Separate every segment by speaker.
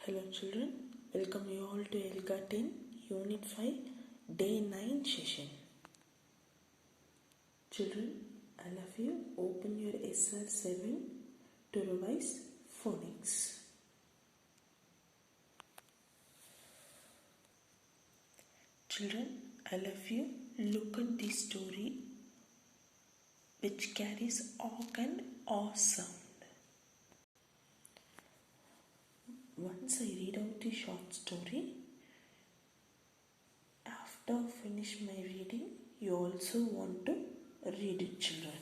Speaker 1: Hello children, welcome you all to ELGA10 Unit 5 Day 9 session. Children, all of you open your SR7 to revise phonics. Children, all of you look at the story which carries awk and aw sound. Once I read out the short story, after finish my reading, you also want to read it, children.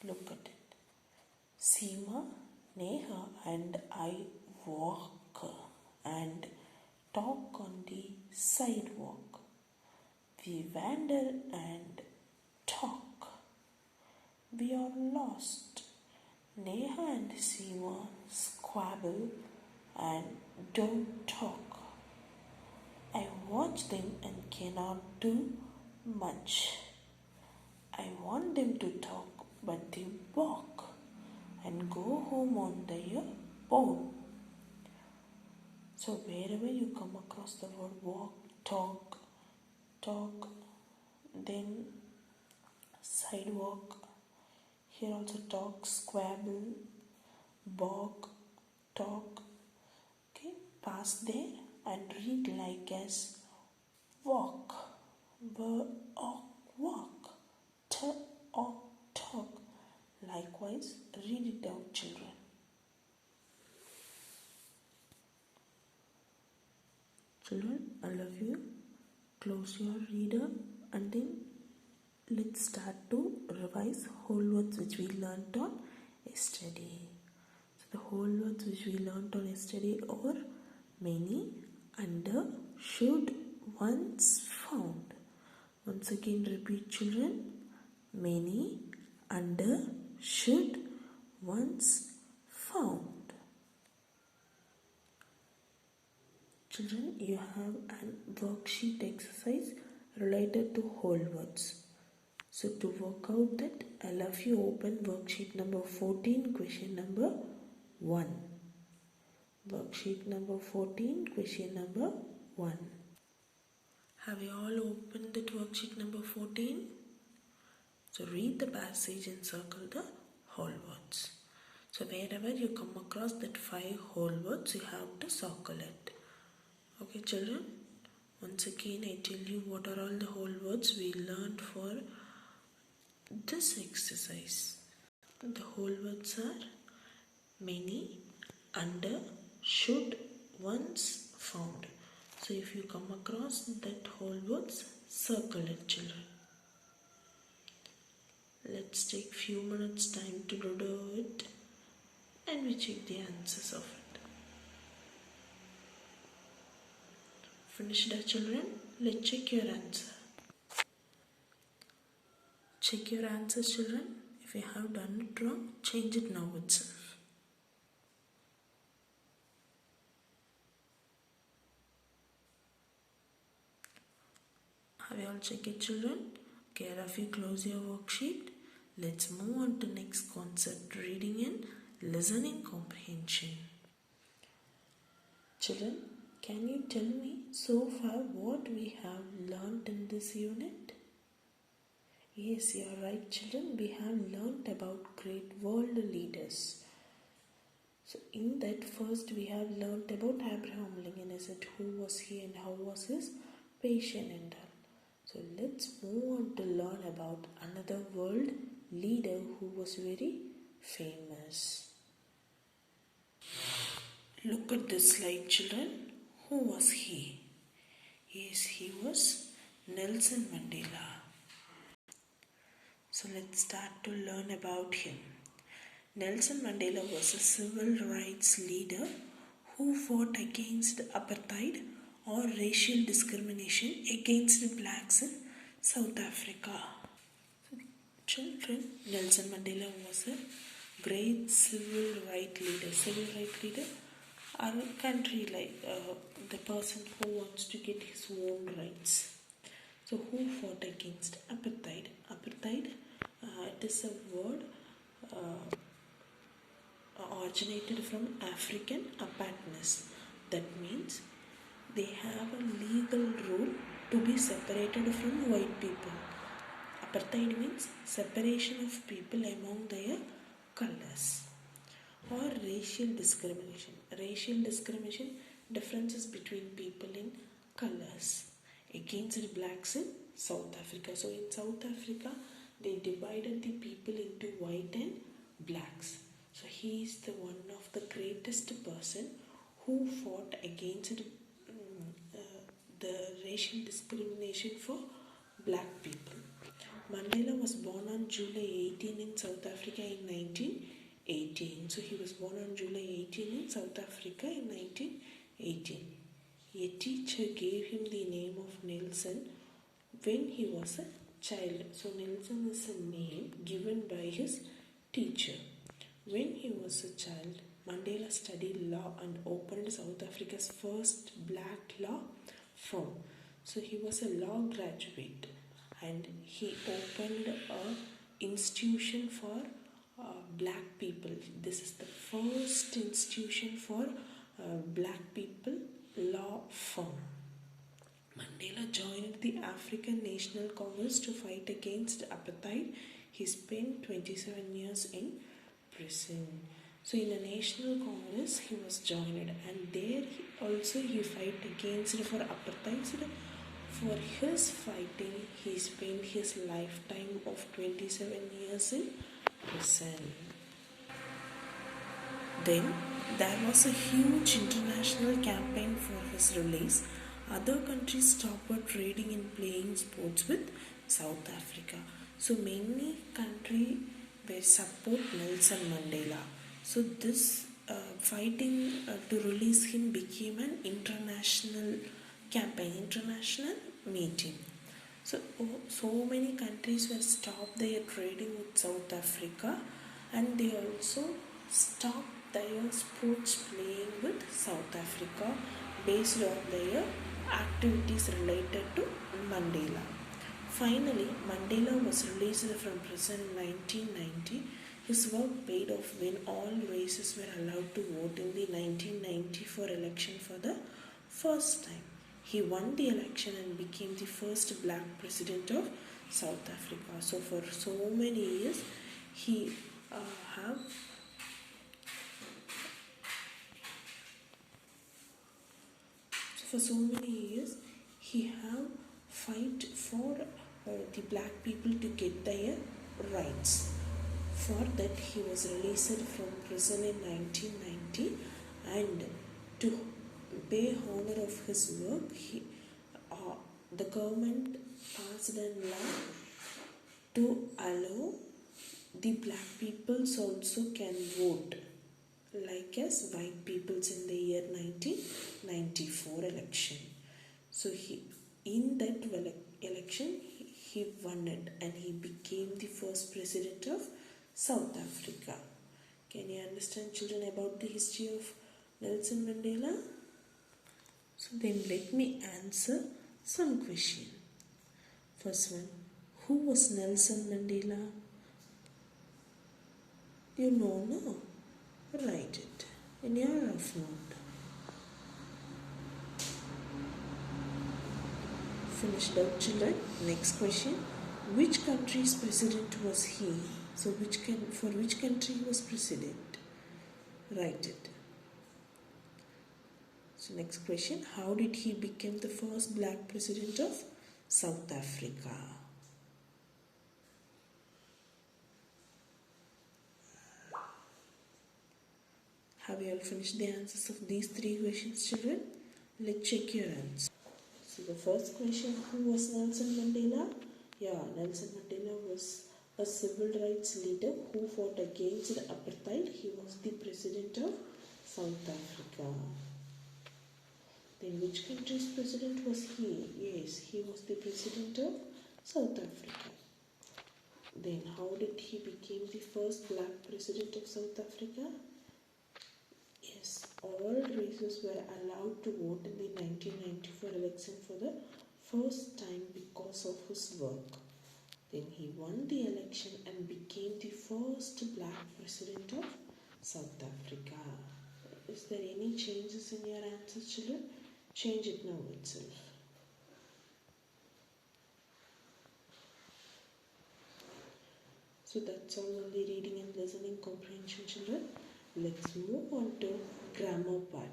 Speaker 1: Look at it. Seema, Neha and I walk and talk on the sidewalk. We wander and talk. We are lost. Neha and Seema squabble and don't talk. I watch them and cannot do much. I want them to talk, but they walk and go home on their own. So wherever you come across the word walk, talk, then sidewalk, here also talk, squabble, walk, talk. Okay, pass there and read like as walk, walk, talk. Likewise, read it out, children. Children, all of you, close your reader and then let's start to revise whole words which we learnt on yesterday. So the whole words which we learnt on yesterday are many, under, should, once, found. Once again repeat, children. Many, under, should, once, found. Children, you have a worksheet exercise related to whole words. So to work out that, all of you open worksheet number 14, question number 1. Worksheet number 14, question number 1. Have you all opened that worksheet number 14? So read the passage and circle the whole words. So wherever you come across that 5 whole words, you have to circle it. Okay children, once again I tell you what are all the whole words we learned for this exercise. The whole words are many, under, should, once, found. So if you come across that whole words, circle it, children. Let's take few minutes time to do it and we check the answers of it. Finished our children? Let's check your answer. Check your answers, children. If you have done it wrong, change it now itself. Have you all checked it, children? Okay, all of you close your worksheet. Let's move on to next concept, reading and listening comprehension. Children, can you tell me so far what we have learnt in this unit? Yes, you are right, children. We have learnt about great world leaders. So in that first we have learnt about Abraham Lincoln, is it who was he and how was his patient and all. So let's move on to learn about another world leader who was very famous. Look at this slide, children. Who was he? Yes, he was Nelson Mandela. So let's start to learn about him. Nelson Mandela was a civil rights leader who fought against apartheid or racial discrimination against blacks in South Africa. Children, Nelson Mandela was a great civil rights leader. Civil rights leader are a country like the person who wants to get his own rights. So who fought against apartheid? Apartheid, it is a word originated from African apartness. That means they have a legal rule to be separated from white people. Apartheid means separation of people among their colors. Or racial discrimination. Racial discrimination, differences between people in colors against blacks in South Africa. So in South Africa, they divided the people into white and blacks. So he is the one of the greatest person who fought against the racial discrimination for black people. Mandela was born on July 18 in South Africa in 1918. So he was born on July 18 in South Africa in 1918. A teacher gave him the name of Nelson when he was a child. So Nelson is a name given by his teacher. When he was a child, Mandela studied law and opened South Africa's first black law firm. So he was a law graduate and he opened an institution for black people. This is the first institution for black people law firm. Mandela joined the African National Congress to fight against apartheid. He spent 27 years in prison. So in the National Congress he was joined, and there he fight against for apartheid. For his fighting he spent his lifetime of 27 years in prison. Then there was a huge international campaign for his release. Other countries stopped trading and playing sports with South Africa. So many countries were support Nelson Mandela. So this fighting to release him became an international campaign, international meeting. So many countries were stopped their trading with South Africa, and they also stopped their sports playing with South Africa based on their activities related to Mandela. Finally, Mandela was released from prison in 1990. His work paid off when all races were allowed to vote in the 1994 election for the first time. He won the election and became the first black president of South Africa. So for so many years, he have fight for the black people to get their rights. For that he was released from prison in 1990, and to pay honor of his work, the government passed a law to allow the black peoples also can vote like as white peoples in the year 1994 election. So in that election he won it, and he became the first president of South Africa. Can you understand, children, about the history of Nelson Mandela? So then let me answer some question. First one, who was Nelson Mandela? You know, no? Write it in your rough note. Finished out, children. Next question, which country's president was he? So for which country he was president? Write it. So next question, how did he become the first black president of South Africa? Have you all finished the answers of these three questions, children? Let's check your answers. So the first question, who was Nelson Mandela? Yeah, Nelson Mandela was a civil rights leader who fought against the apartheid. He was the president of South Africa. Then which country's president was he? Yes, he was the president of South Africa. Then how did he become the first black president of South Africa? Yes, all races were allowed to vote in the 1994 election for the first time because of his work. Then he won the election and became the first black president of South Africa. Is there any changes in your answers, children? Change it now itself. So that's all only reading and listening comprehension, children. Let's move on to grammar part.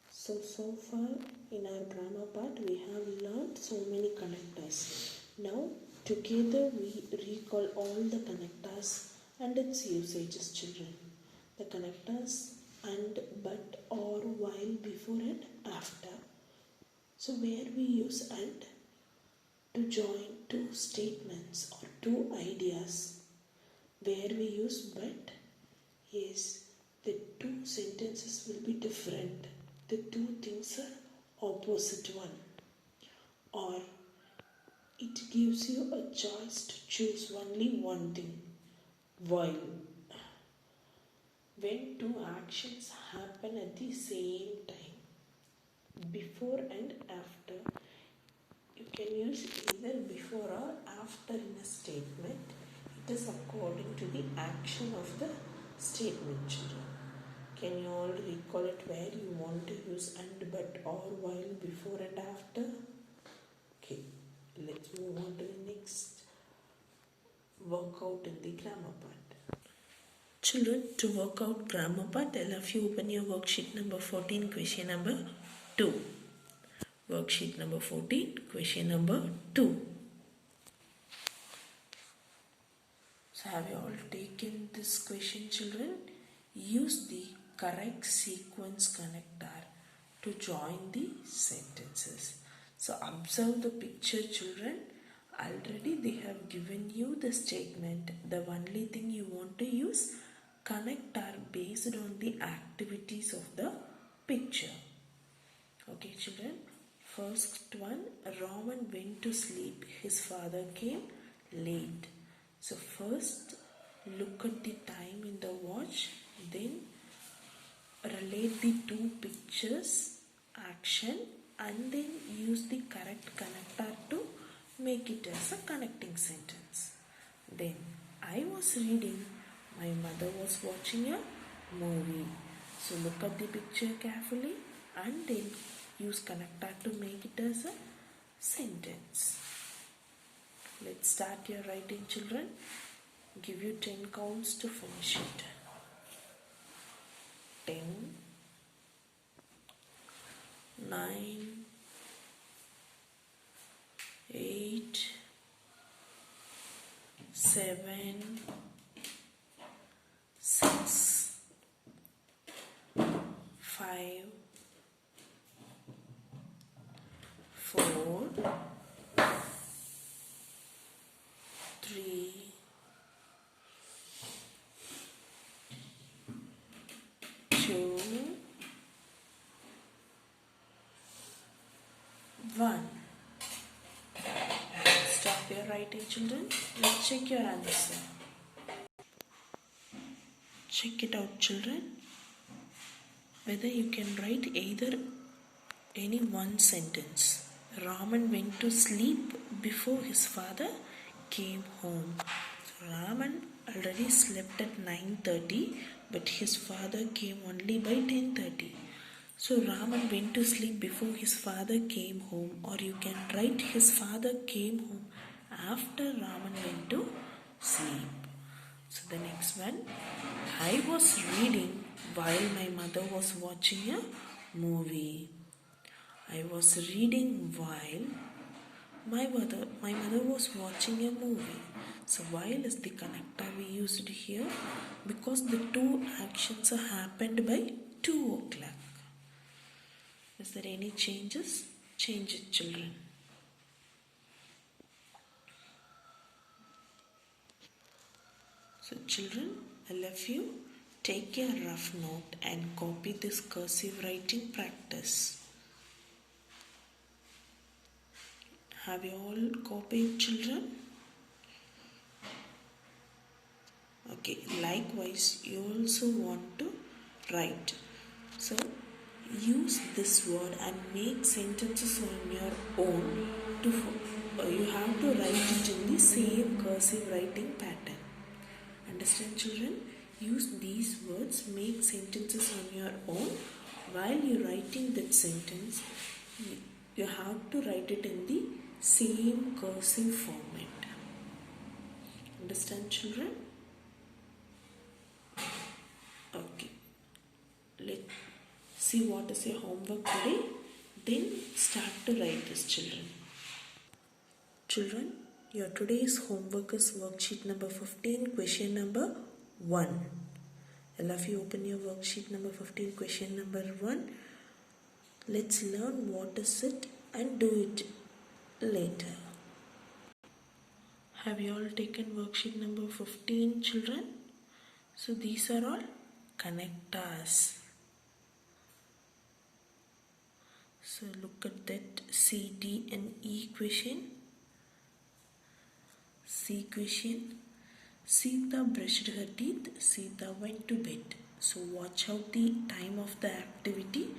Speaker 1: So far in our grammar part we have learned so many connectors. Now together we recall all the connectors and its usages, children. The connectors and, but, or, while, before and after. So where we use and to join two statements or two ideas. Where we use but is the two sentences will be different. The two things are opposite one. Or it gives you a choice to choose only one thing. While when two actions happen at the same time, before and after, you can use either before or after in a statement. It is according to the action of the statement, children. Can you all recall it where you want to use and, but, or, while, before and after? Okay, let's move on to the next workout in the grammar part. Children, to work out grammar part, I'll have you open your worksheet number 14, question number 2. Worksheet number 14, question number 2. So have you all taken this question, children? Use the correct sequence connector to join the sentences. So observe the picture, children. Already they have given you the statement. The only thing you want to use connector based on the activities of the picture. Okay, children. First one, Raman went to sleep. His father came late. So first look at the time in the watch, then relate the two pictures, action, and then use the correct connector to make it as a connecting sentence. Then I was reading, my mother was watching a movie. So look at the picture carefully and then use connector to make it as a sentence. Let's start your writing, children. Give you 10 counts to finish it. 10, 9, 8, 7, 6, 5, 4, 3, 2, 1. Stop your writing, children. Let's check your answer. Check it out, children. Whether you can write either any one sentence. Raman went to sleep before his father came home. So Raman already slept at 9:30, but his father came only by 10:30. So Raman went to sleep before his father came home, or you can write his father came home after Raman went to sleep. So the next one, I was reading while my mother was watching a movie. I was reading while my mother was watching a movie. So while is the connector we used here because the two actions are happened by 2 o'clock. Is there any changes? Change it, children. So children, I love you. Take a rough note and copy this cursive writing practice. Have you all copied, children? Okay, likewise, you also want to write. So, use this word and make sentences on your own. You have to write it in the same cursive writing pattern. Understand, children? use these words, make sentences on your own. While you're writing that sentence, you have to write it in the same cursive format. Understand, children? Okay. Let's see what is your homework today. Then start to write this, children. Children, your today's homework is worksheet number 15, question number 1. All of you open your worksheet number 15, question number 1. Let's learn what is it and do it later. Have you all taken worksheet number 15, children? So these are all connectors. So look at that C, D and E question. C question. Sita brushed her teeth. Sita went to bed. So watch out the time of the activity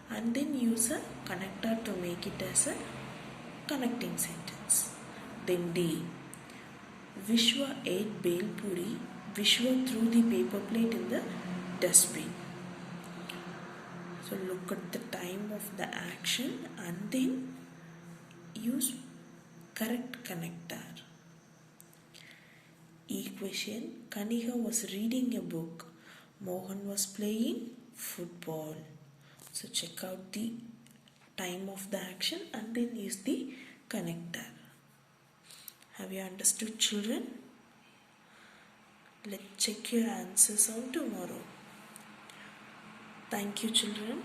Speaker 1: and then use a connector to make it as a connecting sentence. Then D. Vishwa ate bel puri. Vishwa threw the paper plate in the dustbin. So look at the time of the action and then use correct connector. Equation. Kanika was reading a book. Mohan was playing football. So check out the time of the action and then use the connector. Have you understood, children? Let's check your answers on tomorrow. Thank you, children.